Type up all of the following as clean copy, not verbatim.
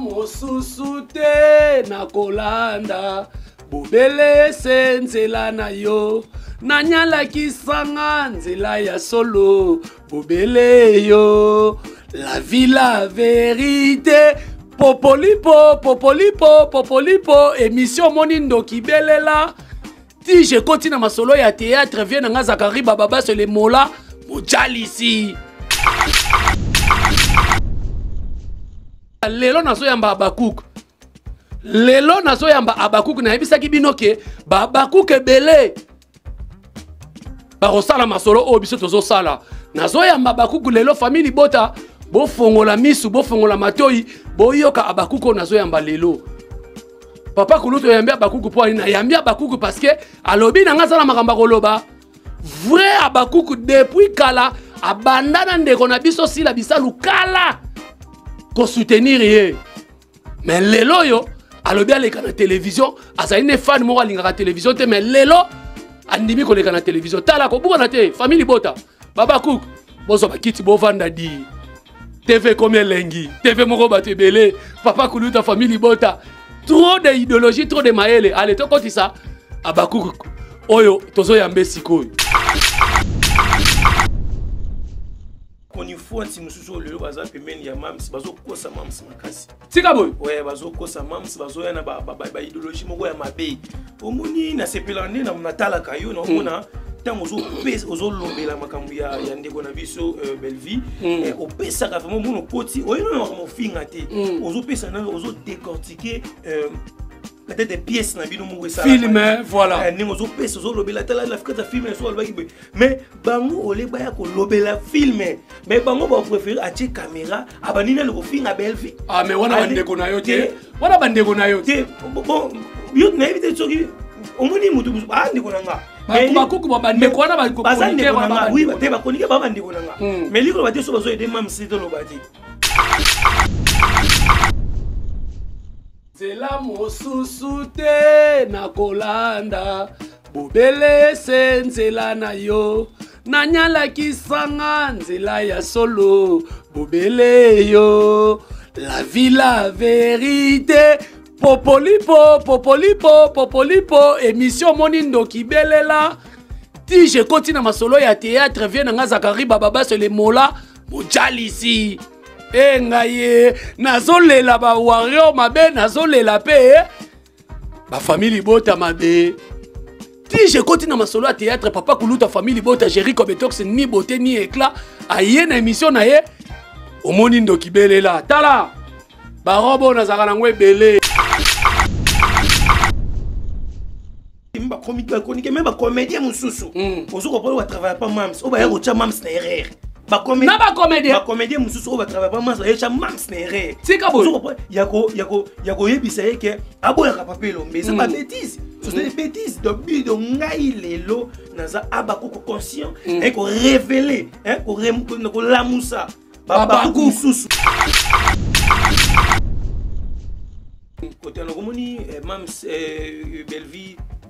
mosusu te na kolanda bobele se nzela na yo nanyalakisanga nzela ya solo bobele yo la vie la vérité popolipo popolipo popolipo émission monindo kibelela ti je continue ma solo ya théâtre vient nga Zakari Bababa sur les mola mojalisi lelo nazo yamba Abakouk lelo nazo yamba Abakouk na yebisaki binoke Abakouk ebele barosala masolo o biso tozo sala nazo yamba Abakouk lelo famille bota bo fongola misu bo fongola matoi bo yoka Abakouk nazo yamba lelo papa kuluto yambia Abakouk po ina yambia Abakouk parce que alobi na ngazala makamba koloba vrai Abakouk depuis kala abandana ndeko na biso sila bisalu kala ko soutenir ye mais lelo yo alobi aleka na télévision azali ne fan mo alingaka télévision te mais lelo andimi ko leka na télévision tala ko buka na te famille bota Abakouk bozo bakiti bo vanda di TV combien lengi TV moko bato ebele papa kuluta famille bota trop d'idéologie trop de maele allez to koti ça Abakouk oyo tozo yambe sikoyo Koni fuanti mususu lelo baza pemeni ya mams bazo kosa mams makasi tika boy ouais bazo kosa mams bazo yana ba idéologie moko ya mabe omoni na sepela nde na natala kayo na omona tant ozo lombela makambu ya ndeko na biso Bellevie o pesa ka vraiment mono koti oyino na mo finga te ozo pesa na ozo décortiquer peut-être des pièces na bino mo ça film voilà ni ozo pesa ozo lobela tala la fikata film so ba kibe mais bango ole ba ya ko lobela film mais bango ba préférer acheter caméra abanina le ko finga Bellevie ah mais wana bandeko na yo te wana bandeko na yo te bon yo na éviter soki omoni mutu ba ndeko na nga Abakouk bandeko wana ba communiquer wana oui ba te ba communiquer ba bandeko na nga mais liko ba te so bazo aider mam si to lobati Zela mosusu te na kolanda bobele se nzela na yo nanyalakisanga nzela ya solo bobele yo la vie la vérité popolipo popolipo popolipo émission monindo kibelela ti je continue ma solo ya théâtre vient nga Zakari Bababa sur les mola mojalisi ngaye nazolela ba wario mabe nazolela pe ba famille bota mabe ti je continue ma solo à théâtre papa kuluta famille bota Jerry Kobetox ni beauté ni éclat aye na émission na ye omoni ndo kibelela tala ba robo na zaka nangwe belé mba comique même ba comédien mususu ozo ko pa travailler pas mams o ba ya ko cha mams na erreur ba comédien mususu ba travailler pas mams ya cha mams na erreur tika bo yako yebisa yeke aboya ka papelo mais c'est pas bêtise ce sont des bêtises de but de ngai lelo naza Abakouk conscient et ko révéler ko lamusa Abakouk mususu côté on komoni mams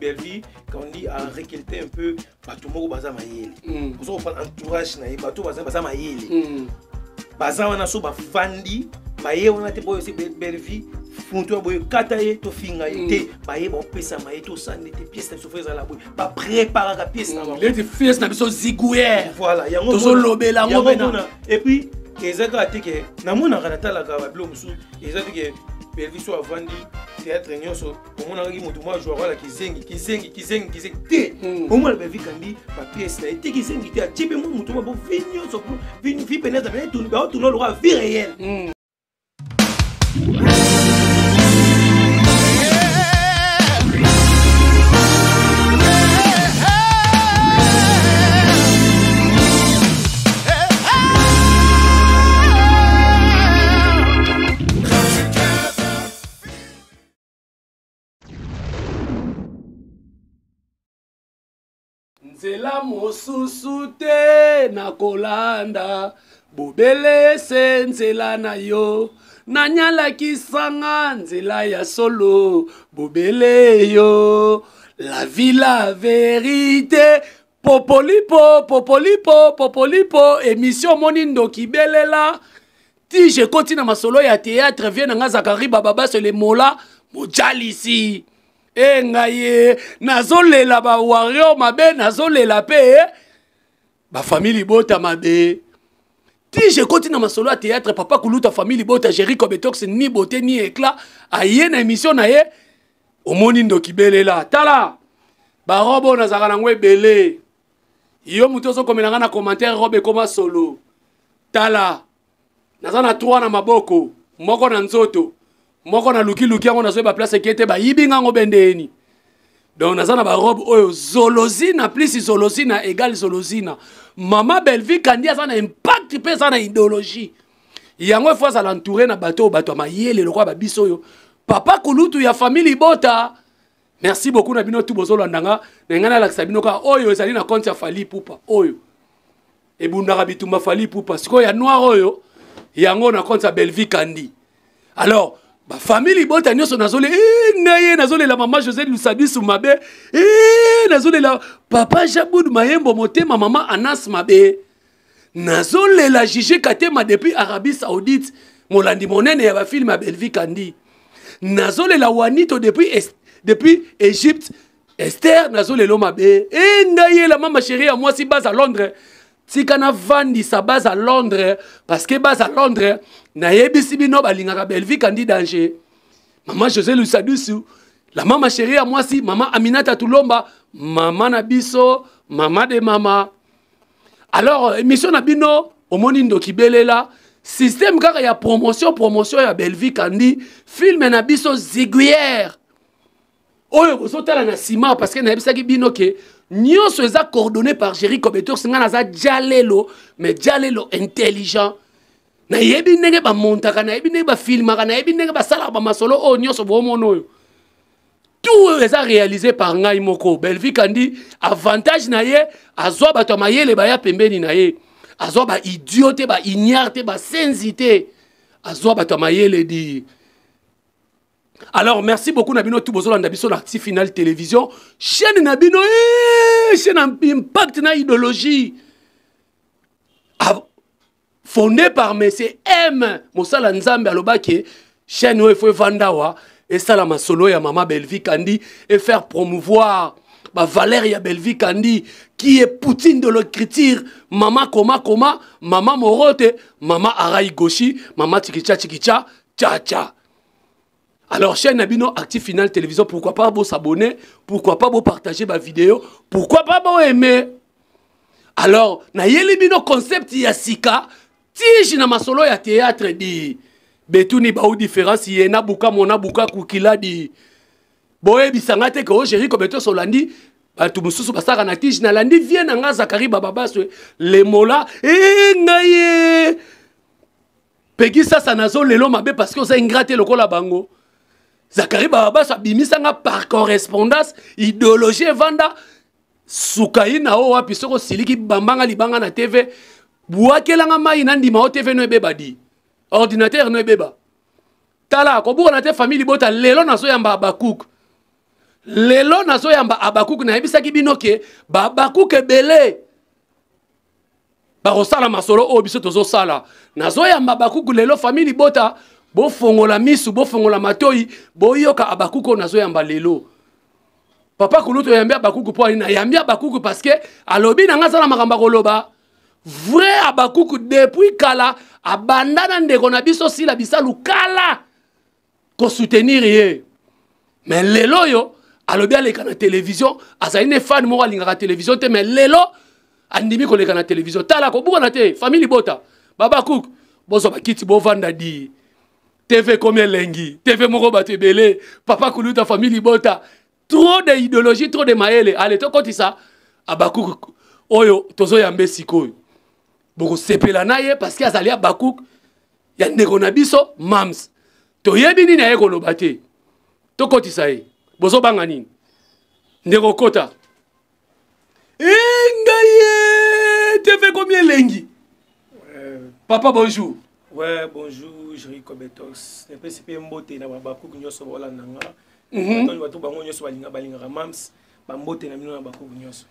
Bellevie quand on dit à récolter un peu bateau moko baza mayele vous on prend entourage na bateau baza mayele baza wana so ba fandi baye wana te boyo se Bellevie funto boyo kataye to finga te baye ba pesa maye to sande te pièce na souffrir la boy ba préparer la pièce na les pièces na biso zigouer voilà yango to lobela ngobena et puis ezaka te ke na mona kana tala ka ba blom sou ezaka ke Bellevie so avandi théâtre nyonso omona ki mutu mwa joueur wala kizengi te omona Bellevie kandi ba pièce na te kizengi te atipe mo mutu mwa bo vinyo so vinyo vi peneza mais tout ba tout no le vie réel Zela mosusu te na kolanda bobele se nzela na yo nanyalakisanga nzela ya solo bobele yo la vie la vérité popolipo popolipo popolipo émission monindo kibelela ti je continue masolo ya théâtre vient nga Zakari Bababa sur les mola mojalisi e ngaye nazolela ba wario mabe nazolela pe ba famille bota mabe ti je continue masolo ya théâtre papa kuluta famille bota Jericho Betox ni beauté ni éclat aye na émission na ye omoni ndoki belela tala ba robo na zaka ngwe belé yo muto so komela na commentaire robe koma solo tala nazana 3 na maboko moko na nzoto moko na luki yango nazo ba place kete ba yibinga ngo bendeni donc nazana ba robe oyo zolozina plus zolozina égale zolozina mama Belvi kandi azana impact pe sana idéologie yango fois à l'entourer na bateau mayele lokwa ba biso yo papa kulutu ya famille bota. Merci beaucoup na bino tout bozolo ndanga ngana la sabino ka oyo ezali na compte ya Fali Pupa oyo ebundaka bitumba Fali Pupa siko ya noir oyo yango na compte ya Belvi Kandi. Alors ba famille bota nyoso nazole ngaye nazole la maman José Lusadi Soumabe nazole la papa Jaboud Mayembo motema maman Anas Mabe nazole la Jiji Katema depuis Arabie Saoudite molandi monene ya ba film ya Belvi Kandi nazole la Wanito depuis Égypte, Esther, nazole lo mabe. Ngaye la maman chérie à moi si base à Londres. Si kana vandi sa base à Londres parce que base à Londres na yebisi bino balingaka Belvi Kandi danger. Maman José Lusadusu, la maman chérie à moi si maman Aminata Tulomba, maman Nabiso, maman de maman. Alors émission na bino omoni ndoki belela. Système kaka ya promotion ya Belvi Kandi, film na biso ziguière. Oyo bosotala na sima parce que na ebisaki bino ke nyonso eza coordonné par Jericho Betox ngana za jalelo mais jalelo intelligent na yebi ndenge ba montaka na yebi ndenge ba filmaka na yebi ndenge ba sala ba masolo o nyonso bo mono yo tout eza réalisé par ngai moko Belvi Kandi avantage na ye azwa bato mayele ba ya pembeni na ye azwa ba idiote ba ignarte ba senzité azwa bato mayele di. Alors merci beaucoup Nabino tout bozolo ndabiso la Final Télévision chaîne Nabino chaîne impact na idéologie fondée par monsieur M Mosala Nzambe alobaki chaîne où il faut vandawa et ça la masolo ya maman Belvi Kandi et faire promouvoir ba Valéria Belvi Kandi qui est Poutine de l'écriture maman koma maman Morote maman Araï Goshi maman Chikicha tcha. Alors, chaîne Nabino Active Final Télévision, pourquoi pas vous s'abonner, pourquoi pas vous partager ma vidéo, pourquoi pas vous aimer. Alors, na yeli bino concept ya sika, tiji na masolo ya théâtre di betuni ba ou différence yena buka mona buka kukila di boye bisangate ko Jericho Betox Solandi batu mususu basaka na tiji na landi vient nga Zakari Bababa le mola ngaye peki ça nazo lelo mabe parce que ça ingraté lokola bango. Zakari Bababa sa bimisanga par correspondance idéologie vanda sukaina o wapi soko siliki bambanga libanga na TV buakelanga mai na ndima o TV no ebeba di ordinateur no ebeba tala ko buka na te famille bota lelo na so yamba Abakuk lelo na so yamba Abakuk na ebisaki binoke Abakuk ebele ba rosala masolo o biso tozo sala na so yamba Abakuk lelo famille bota bo fongola misu bo fongola matoi bo yoka Abakuko nazo yamba lelo papa kuluto yambia Abakuku po ina yambia Abakuku parce que alobi na ngasa na makamba koloba vrai Abakuku depuis kala abandana ndeko na biso sila bisalu kala ko soutenir ye mais lelo yo alobi aleka na télévision asa ine fan mo alingaka télévision te mais lelo andimi ko leka na télévision tala ko buka na te famille bota baba cook bozo bakiti bo vanda di TV combien lengi TV moko bato ebele papa kuluta famille bota trop de idéologie trop de maele allez to koti ça Abakuk oyo tozo yambe sikoyo boko sepela na ye parce que azali Abakuk ya ndeko na biso mams to yebi nini aye koloba te to koti ça ye bozo banga nini ndeko kota ngaye TV combien lengi papa bonjour. Ouais, bonjour, Jericho Betox. Je suis un peu mbote na Abakuk nyoso bolanda nga. Tant bato bango nyoso balinga mams, ba mbote na mino na Abakuk nyoso.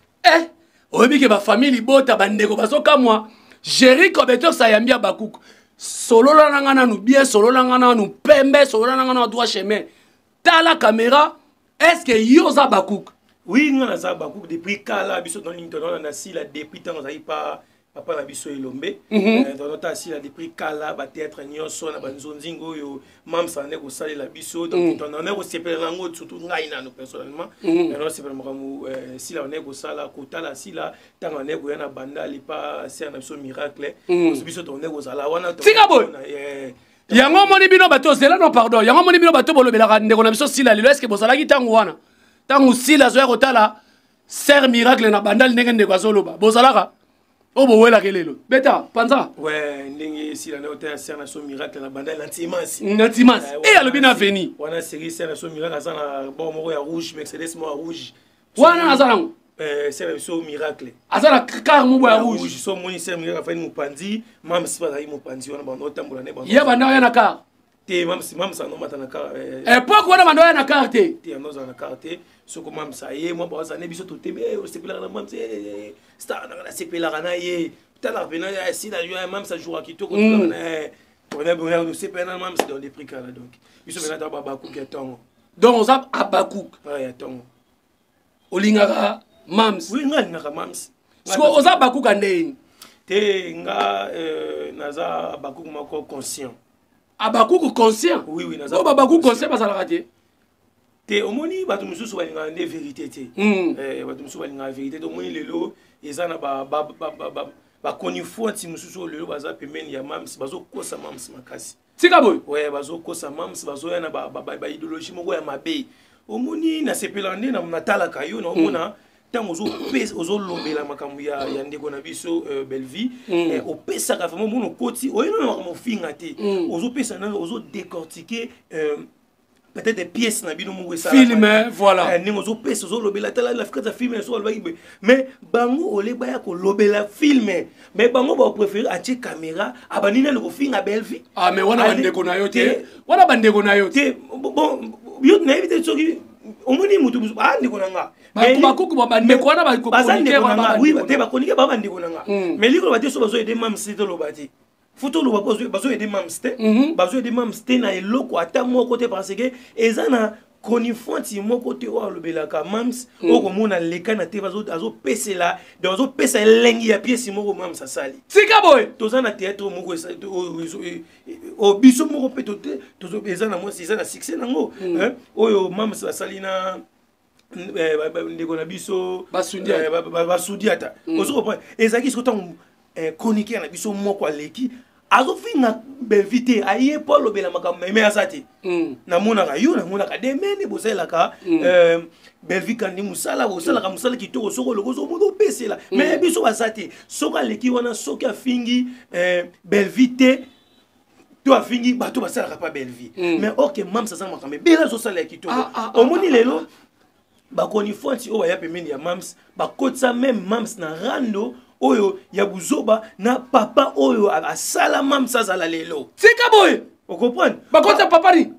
Oyebi ke ba famille bota bandeko bazoka moi. Jericho Betox ayambia Abakuk. solola nanga nanu bien solola nanga nanu pembe solola nanga nanu droit chemin tala caméra est-ce que yoza bakuk oui nga naza bakuk depuis kala biso dans ligne dans na si la depuis tant ça pas papa na biso elombe dans notre si la depuis kala ba théâtre nyonso na banzonzingo yo mam ça ne ko sali la biso donc on en est au sepel nango surtout ngai nanu personnellement alors c'est vraiment si la on est ko sala ko tala si la tant on est ko na banda li pas c'est na biso miracle biso on est ko sala wana tika boy yango moni bino bato zela non pardon yango moni bino bato bolobela ndeko na biso sila lelo est-ce que bozala ki tango wana tango sila zo kotala ser miracle na bandal ndenge ndeko azoloba bozalaka obo wela kelelo beta panza ouais ndenge sila na hôtel ser na so miracle na bandal nantimas et alobi na veni wana série ser na so miracle azana bon moko ya rouge Mercedes mo rouge wana azana c'est so miracle azana car mo ya rouge so moni ser miracle fa ni mopandi mam sipa za mopandi wana bando tambola ne bando ya banda ya na car te mam sa no mata na car époque wana bando ya na car te no za na car te so ko mam sa ye mo ba za ne biso to te o sepela na mam se sta na sepela na ye tala pena si la yo mam sa jour ki to ko na on a besoin de sepela mam c'est dans les prix là donc biso mena ta baba ku ke tongo donc on a abakuk ouais tongo olingaka mams oui nga ngaka mams sko oza bakuk andeni te nga naza bakuk mako conscient abakuk conscient oui naza o babakuk conscient bazalaka te te omoni bato mususu balinga nde vérité te bato mususu balinga vérité te omoni lelo eza na bakoni fo nti mususu lelo baza pembeni ya mams bazokosa mams makasi tika boy ouais bazokosa mams bazoya na baidéologie moko ya mabe omoni na sepela nde na natalaka yo na omona ntango ozolobela makambo ya ndeko na biso Bellevie opesaka vraiment mona okoti oyena na makambo ofinga te ozopesa nanga ozodécortiquer peut-être des pièces na bino moko esala film voilà ndenge ozopesa ozolobela tala l'Afrique za film so alobaki boye mais bango oleba ya kolobela film mais bango bapréféré atie caméra abanini na kofinga Bellevie mais wana bandeko na yo te wana bandeko na yo te bon yo na éviter soki omoni mutu ndeko na nga bakuku bandeko wana bakonika oui te bakonika bandeko na nga mais likolo bate so bazo aider mam site lobati photo lo bazo aider mam site bazo aider mam site na eloko ata moko te parce que ezana konifonti moko te o alobelaka mams okomona leka na te bazo pesela donc bazo pesa lengi ya pièce moko mams asali tika boy toza na théâtre moko o biso moko pe tozo ezana mo si ezana succès nango oyo mams asali na ndeko na biso basudiata ozo comprendre ezaki soto chronique na biso moko aleki azofinga Bellevie aye Paul lobela makambo mais asati namonaka yo namonaka demene boselaka Bellevie kandi musala boselaka musala kitoko soko lokozo modo pesela mais biso basati soko aleki wana soko afingi Bellevie to afingi bato basalaka pa Bellevie mais ok mam ça makambo bela zo sala kitoko omoni lelo bakoni fonti o ya pemeni ya mams bakotsa même mams na rando oyo ya buzoba na papa oyo asala mams azala lelo tika boy o comprendre bakotsa papa ni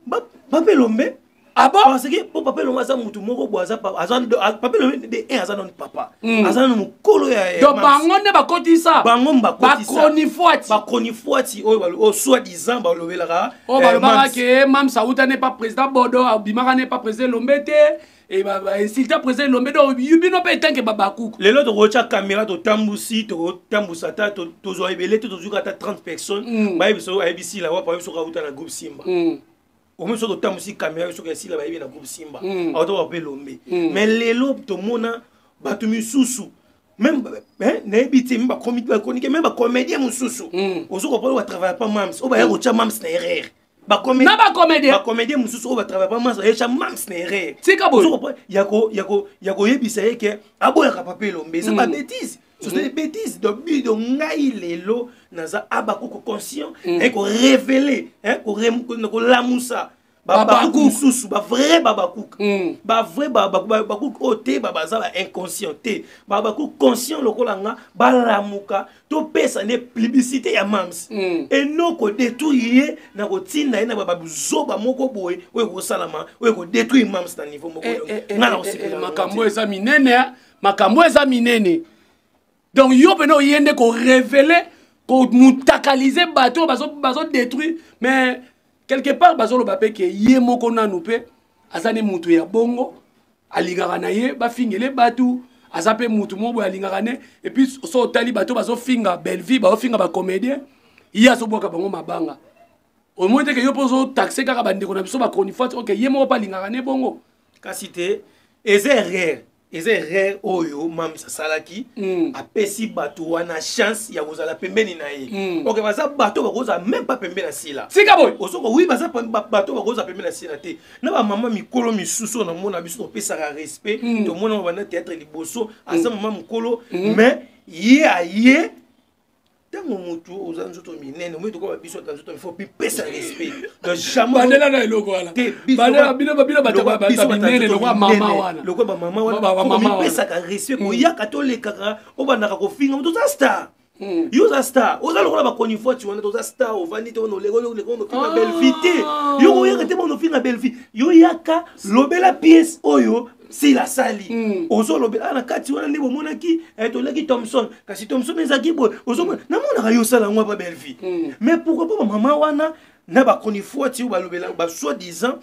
papa lombe aba parce que papa lombe aza mutu moko boaza papa lombe de aza non papa aza non mukolo ya donc bango ne bakotisa bango bakotisa bakoni fuati oyo soi-disant balobelaka balobaka ke mams auta n'est pas président Bodo abimaka n'est pas président Lombete et insulta président Lombe donc yubino pe tanke babakuku lelo to rocha caméra to tambusi to tambusa ta to zo ebele to zuka ta 30 personnes ba biso ABC la wa pa biso ka uta na groupe Simba au moins to tambusi caméra biso ka sila ba na groupe Simba auto ba pe Lombe mais lelo to mona batu misusu même na ebiti mba comique même ba comédien mususu ozo ko pa travailler pas mams o ba ya rocha mams na erreur ba comédien mususu o ba travailler pas mams ya mams na erreur tika boy yako yebisa yeke aboya ka pape Lombe c'est pas bêtise c'est des bêtises donc bido ngai lelo naza abakoko conscient et ko révéler ko lamusa babakouk susu ba vrai babakouk ba vrai babakouk oté babaza ba inconscient té babakouk conscient lokola nga balamuka to pesa ne publicité ya mams et non ko détruire na ko tinda na babuzoba moko boye oyo ko salama oyo ko détruire mams na niveau moko ngana ko sipela makambo eza minene donc yo peno yende ko révéler ko mutakaliser bateau bazo détruire mais quelque part bazo lo bape ke ye moko nanu pe azane mutu ya bongo alingaka na ye bafingele batu azape mutu mobo alingaka ne et puis so tali bateau bazo finga belle vie ba finga ba comédien ya so boka bango mabanga au moins que yo pozo taxer kaka bandeko na biso ba chronique OK ye moko pa lingaka ne bongo kasi te rare oyo mam sasalaki apesi bato wana chance ya kozala pembeni na ye OK baza bato bakoza même pas pembeni na sila sika boy osoko oui baza bato bakoza pembeni na sila te na ba mama mikolo misusu na mona biso pesa respect to mona bana théâtre liboso asa mama mikolo mais ye tango mutu oza nzoto minene moto ko biso ta nzoto il faut pesa respect donc jamais bandela na eloko wala bandela bino bata minene lo kwa mama wana lo kwa mama wana pesa ka respect ko ya katoleka ka obandaka ko finga moto za star yo za star oza lokola ba koni fois tu wana to za star ovandi to no lego finga belle vie yo ko yaka te bono finga belle vie yo yaka lobela pièce oyo si la sali ozo lobela na kati wana ndebo monaki to leki Thompson kasi Thompson ezaki boy ozo na mona ka yo sala ngwa ba belle vie mais pourquoi pas maman wana na ba koni fois tu ba lobela ba soi-disant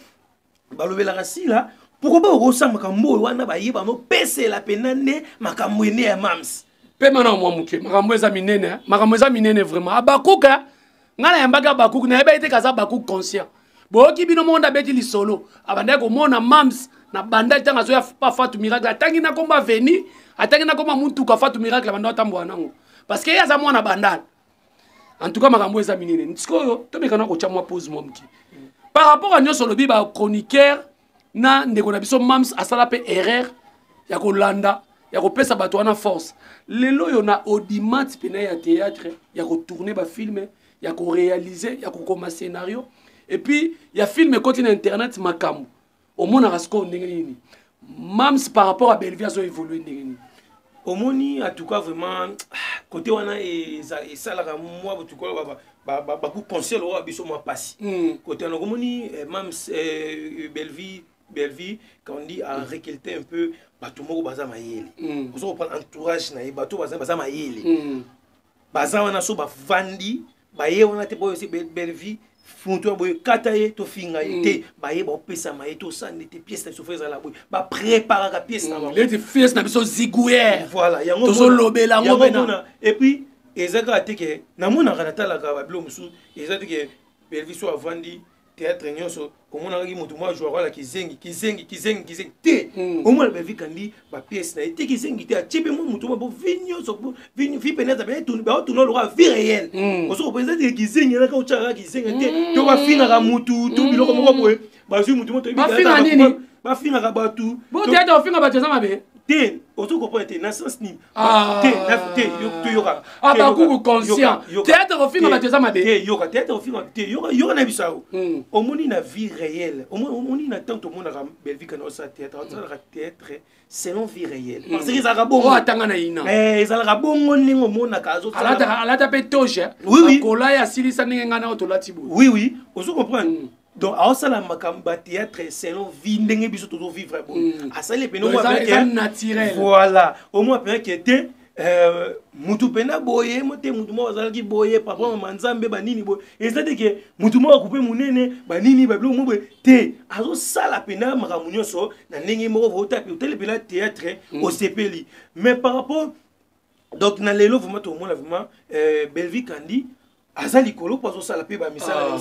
ba lobela rasila pourquoi pas osa makambo wana ba yeba no pese la penane makambo ene ya mams pe mana mwa muke makambo eza minene vraiment abakuka ngala yambaka bakuku na yeba ite kaza bakuku conscient boki bino monda beti li solo abanda ko mona mams na banda tanga zo ya pa fatu miracle atangi na komba veni atangi na komba muntu ka fatu miracle banda tambo nango parce que yaza mwana bandal en tout cas makambo eza minene ntiko to mekana ko chamwa pause mo mki par rapport à nyoso lobi ba chroniqueur na ndeko na biso mams asala pe erreur ya ko landa ya ko pesa bato wana force lelo yo na audimat pena ya théâtre ya ko tourner ba film ya ko réaliser ya ko koma scénario et puis ya film côté na internet makambo au monde rasco ndengeni mams par rapport à Belleville a évolué ndengeni omoni en tout cas vraiment côté wana et ça la moi en tout cas ba ku conseil lo biso moi passi côté na omoni mams Belleville quand on dit à récolter un peu bato moko baza mayele on se prend entourage na bato baza mayele baza wana so ba vandi ba ye wana te boyo si Belleville fonto boy kataye to finga te ba ye ba pesa ma to sande te pièce na souffrir za la boy ba préparer la pièce na ba les pièces na biso zigouer voilà yango to so lobela ngo bena et puis ezaka te ke na mona kana tala ka ba bilo musu ezaka ke Belleville so avandi théâtre nyonso komona ki mutu moi joueur la kizengi te au moins Belleville kandi ba pièce na te kizengi te achipe mo mutu bo vinyo so vinyo fi penata be tout ba tout no lo vie réel on se représente kizengi na ka uchara kizengi te to ba fina ka mutu to biloko moko boye ba zu mutu mo to ba fina nini ba fina ka batu bo théâtre finga ba tesa mabe te auto comprendre te na sens ni te yo yoka ba kuku conscient théâtre finga ba tesa mabe te yoka théâtre finga te yoka na bisao omoni na vie réelle omoni na tant to mona ka Belleville kana sa théâtre selon vie réelle parce que ça rabongo o atanga na ina ça rabongo ningo mona ka zo alata pe toche oui kola ya silisa ninga ngana to latibu oui auto comprendre donc à ça la makamba théâtre selon vie ndenge biso to vivre bon à ça les péno naturel voilà au moins peut que était mutu pena boye mote mutu mo azalaki boye papa mama nzambe banini boye ezate ke mutu mo akupe munene banini bablo mo boye te azo sala pena makamunyo so na ndenge moko vota pe hotel pela théâtre au sepeli mais par rapport donc na lelo vraiment tout le monde vraiment Belleville kandi azali kolo pazo sala pe ba misala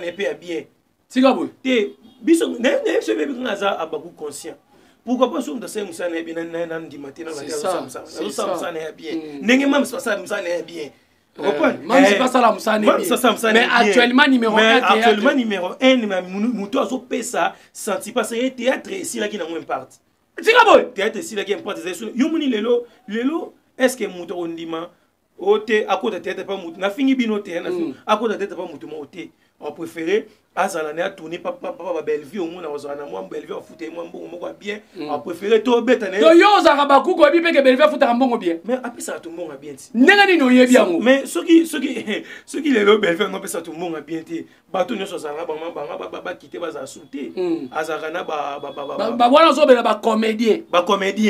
ne pe bien tika boy te biso ne se bebe ngaza abaku conscient pourquoi pas sur de ces musana bien nan di matin na musana bien ndenge mam ça musana bien même c'est pas ça la musana bien mais actuellement numéro 1 muto azo pesa senti pas c'est théâtre ici là qui na moins part tika boy théâtre ici là qui importe yo moni lelo est-ce que muto ondima ote à côté de théâtre pas muto na fingi bino te na à côté de théâtre pas muto mo ote on préféré azala ne a tourné papa Bellevue au monde azala moi Bellevue a fouté moi mbongo bien a préféré to beta ne yo za bakuku ebi pe ke Bellevue futa mbongo bien mais après ça tout monde bien nenga ni no yebi yango mais ceux qui les Bellevue non ça tout monde bien té bato nyo azala ba quitter ba za sauter azala na ba wana zo bela ba comédien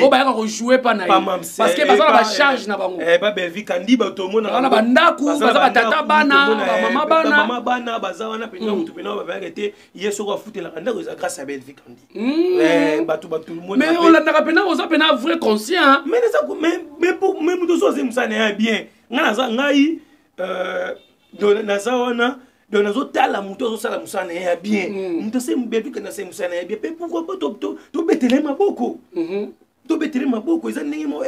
o ba ka jouer pa na parce que bazala ba charge na bango ba Bellevue kandi ba to mona na ba ndaku bazala ba tata bana ba mama bana bazala na pena mutu pena ba arrêter yeso ko futer la ndako za grâce à Bellevue kandi bato tout le monde mais on la na pena oza pena vrai conscient mais ça mais pour même to so ça ne bien ngana za ngai na za wana donc nazo tala mutu zo sala musana ya bien mutu se Bellevue kana se musana ya bien pe pourquoi pas to betele maboko to betele maboko eza ndenge mo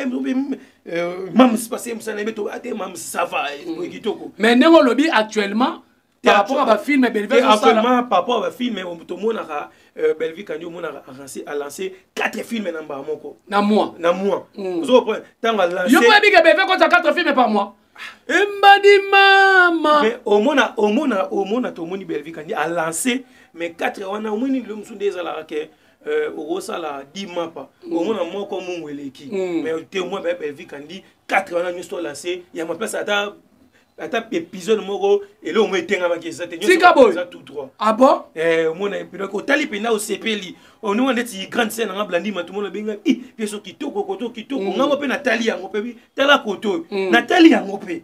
mam se passer musana beto ate mam ça va kitoko mais ndenge lobi actuellement par rapport à film Bellevue actuellement par rapport à film to mona Bellevue kandi mona a lancé 4 films na mba moko na mois zo point tanga lancer yo mo bi ke Bellevue compte 4 films par mois Mbadi mama mais au mona to moni Bellevue kandi a lancé mais 4 wana moni le musunde ezala ke ogosa la 10 mapa au mona moko mungweleki mais te moi Bellevue kandi 4 wana nyusto lancé ya ma place ata épisode moko et là on met tenga makisa te nyusto tout droit ah bon mona epina ko tali pena o sepeli on nous on est grande scène nga blandi ma tout monde benga pièce kitoko nga pe Nathalie yango pe tala koto Nathalie yango pe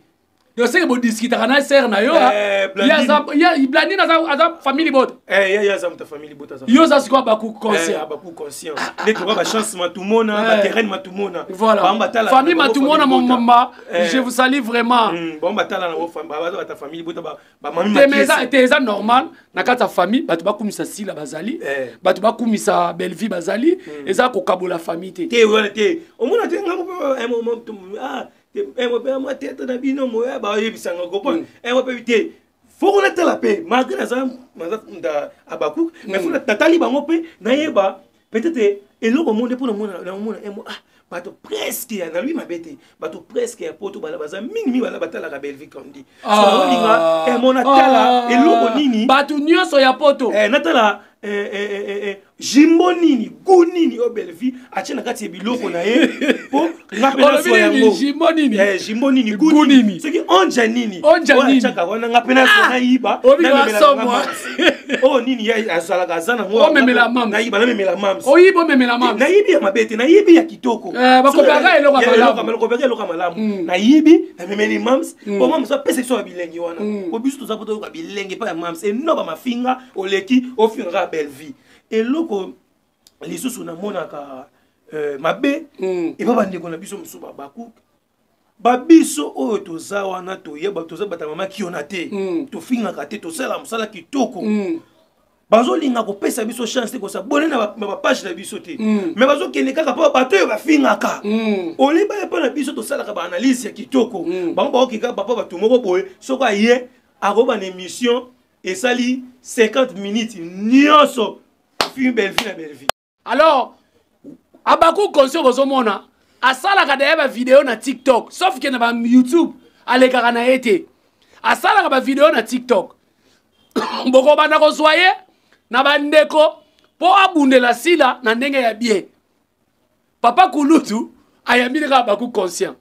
yo sais que bo discuter kana ser na yo ya blandi na za famille bot ya za mta famille bot za yo za siko baku conscient baku conscient les to ba chance ma tout monde ba terrain ma tout monde voilà famille ma tout monde mon maman je vous salue vraiment bon batala na wo ta famille bot ba mami ma te eza normal na kata famille batu bakumisa sila bazali batu bakumisa Bellevue bazali eza ko kabola famille te wona te o mona te nga moment moi tête na bino moya ba yebisanga kopon moi pe te faut qu'on ait la paix malgré ça nda abaku mais faut tatali bango pe na yeba peut-être eloko monde pour na bato presque na lui mabete bato presque ya poto bala baza mingi bala batala ka Bellevue kandi so linga mona tala eloko nini bato nyonso ya poto natala jimbo nini gu nini o Bellevue achena kati ya biloko na ye po ngapena so yango jimbo nini gu nini ce qui onja nini chaka wana ngapena so na yiba o nini ya azala kazana ngo o memela mam na yiba na memela mam o yibo memela mam na yibi ya mabete na yibi ya kitoko bakopaka eloko malamu na yibi na memeli mams po mams so pese so bilengi wana po biso to zapoto ka bilengi pa ya mams e no ba mafinga oleki ofinga Bellevue eloko lisusu na monaka mabe e ba bandeko na biso musu baku babiso oyo toza wana toyeba toza bata mama kiona te tofingaka te tosala mosala kitoko bazolinga kopesa biso chance te kosa bone na ba page na biso te mais bazokende kaka pa bato oyo bafingaka oleba epa na biso tosalaka ba analyse ya kitoko bango baokika papa bato moko boye soko aye akoba na émission esali 50 minutes nyonso film Bellevue na Bellevue alors abaku conscient bozomona asalaka d'ailleurs ba vidéo na TikTok sauf que na ba YouTube alekaka na ete asalaka ba vidéo na TikTok boko bana ko soye na bandeko po abundela sila na ndenge ya bien papa kulutu ayambile ka baku conscient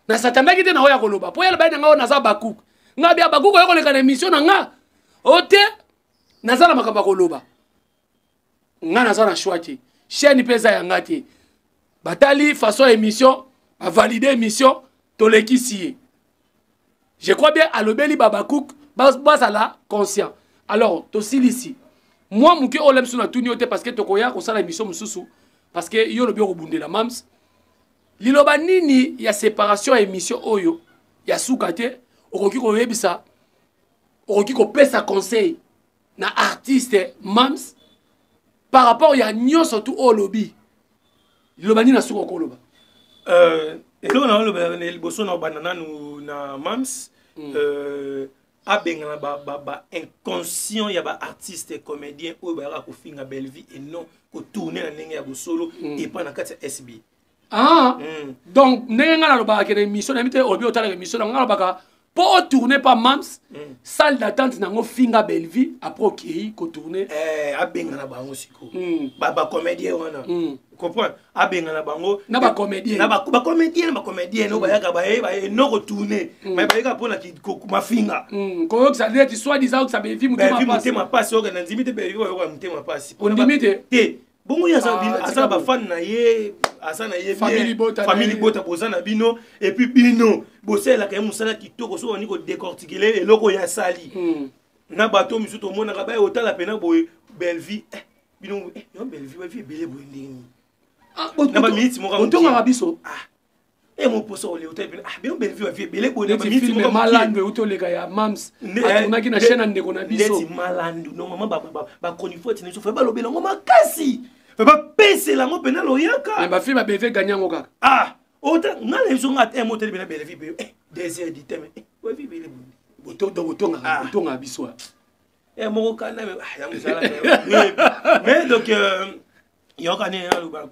na satambaki te na oya koloba po yela bayina ngao na za baku ngabi abaku ko yoko lekana émission na nga ote nazala makamba koloba nga nazala na choix chaîne pesa ya ngati batali façon émission a validé émission toleki sié je crois bien alobeli babakouk bazala conscient alors tosili ici moi muke olem suna tuni ote parce que tokoya ko sala émission mususu parce que yo lobi ko bundela mams liloba nini ya séparation émission oyo ya sukate okoki ko yebisa okoki ko pesa conseil na artiste mams par rapport ya nyonso tout au lobby liloba nini na suka ko loba eloko na loba na liboso na banana na mams abenga ba inconscient ya ba artiste comédien oyo ba ko finga Bellevue et non ko tourner na ndenge ya bosolo et pas na kati SB donc ndenge ngala loba ke émission na mite obi otala émission na ngala baka pour tourner par Mams salle d'attente nango finga Belleville après okei ko tourner abenga na bango siko ba comédien wana comprendre abenga na bango na ba comédien no bayaka ba no retourner mais bayaka pona ki mafinga ko ça dit tu soit disant que ça Belleville mutema passe oga na ndimite Belleville oga mutema passe on limite te bongo ya asa ba fan na ye asa na ye family bota boza na bino et puis bino bosela ka musala kitoko so oni ko décortiquer eloko ya sali na bato misuto mona ka ba otala pena boy Belleville bino yo Belleville ba vie belé boy ndini na ba minute mo ka otonga biso mon poso ole hotel bino Belleville ba vie belé boy na ba minute mo ka malande utoleka ya Mams atuna ki na chaîne ndeko na biso ndeti malande no mama ba konifoti ne so fa ba lobela ngoma kasi ba pese la mo pena loyaka mais ba fi ba beve ganyango kaka autant ngala biso ngata motel bina Belleville désert du thème wa vie belé botonga biso moko kana ya musala mais donc yokane aluka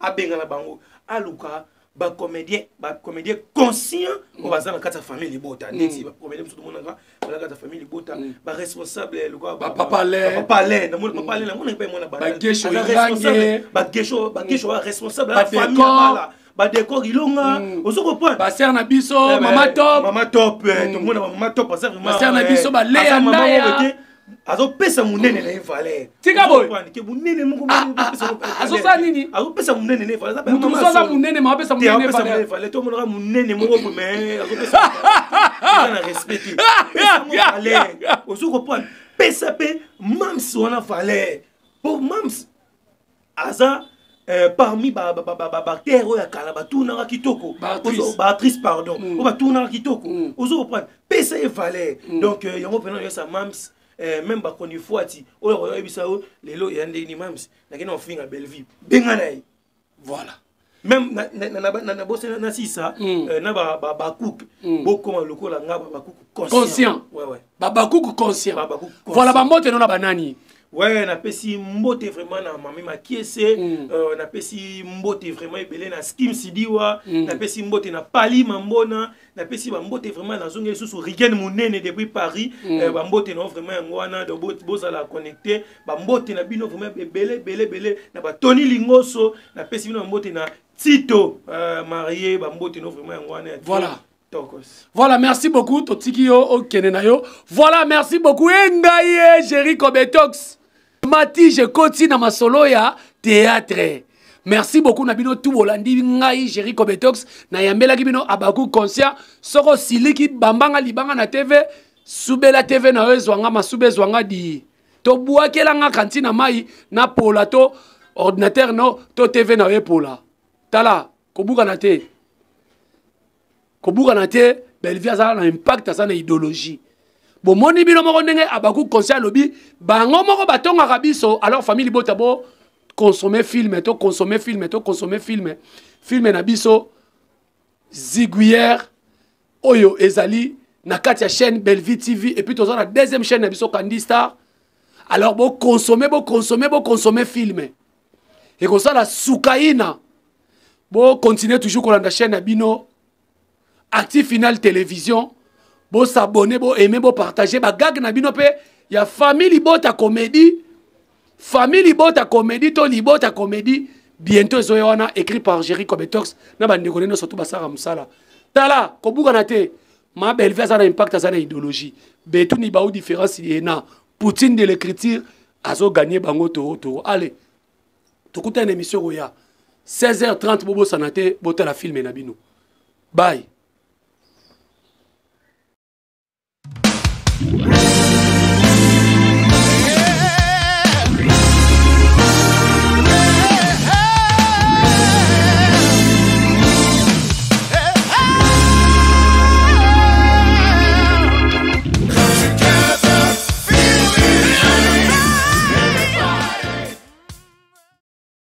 abengana bango aluka ba comédien conscient on va dans la famille bota neti ba comédien tout le monde dans la famille bota ba responsable le quoi ba papa le na mon papa le na mon pe mon ba gesho irange ba gesho responsable la famille bala ba décor ilonga ozo comprendre ba ser na biso mama top tout le monde mama top ça vraiment ba ser na biso ba le ya ndaya azo pesa munene na valeur tika boy ke munene moko azo sa nini azo pesa munene na valeur ça mutu so sa munene ma pesa munene na valeur to monaka munene moko mais azo pesa na respecter valeur ozo comprendre pesa pe Mams wana valeur pour Mams aza parmi terre ya kala batuna kitoko actrice pardon o batuna kitoko ozo comprendre pesa e valeur donc yango pena yo sa Mams même ba koni fuati o yo ebisa o lelo yande ni Mams na kena ofinga Belleville benga nai voilà même na bosse na sisa na ba cook bokoma lokola nga ba cook conscient ouais ba cook conscient voilà ba mote na banani ouais na pesi mbote vraiment na mami makiese na pesi mbote vraiment ebele na skim sidiwa na pesi mbote na pali mambona na pesi ba mbote vraiment na zonge susu rigen munene depuis Paris ba mbote na vraiment ngwana de boza la connecter ba mbote na bino vraiment belé na ba Tony Lingoso na pesi bino mbote na Tito marié ba mbote no vraiment ngwana voilà Tokos. Voilà, merci beaucoup Totikio Okenenayo. Voilà, merci beaucoup Engaye Jericho Betox. Mati je continue dans ma solo ya théâtre. Merci beaucoup Nabino tout Bolandi ngai Jericho Betox na yambela kibino abaku conscient soko siliki bambanga libanga na TV subela TV na ezwanga masube zwanga di to buakela nga kantina mai na pola to ordinateur no to TV na ye pola tala kobuka na te kobuka na te Belleville ça na impact ça na idéologie bon moni bino moko ndenge abaku conscient lobi bango moko batonga kabiso alors famille bota bo consommer film na biso Ziguière oyo ezali na kati ya chaîne Belleville TV et puis toza la deuxième chaîne na biso Candy Star alors bo consommer film et comme ça la Soukaina bo continuer toujours kolanda chaîne na bino Active Final Télévision bo s'abonner bo aimer bo partager ba gag na bino pe ya famille bota comédie to libota comédie bientôt zoyona écrit par Jericho Betox na ba ndeko surtout basara musala tala kobuka na te ma Belleville ça a impact ça na idéologie betu ni ba ou différence yena Poutine de l'écriture azo gagner bango to allez tokuta une émission roya 16h30 bobo sanate bota la film na bino bye.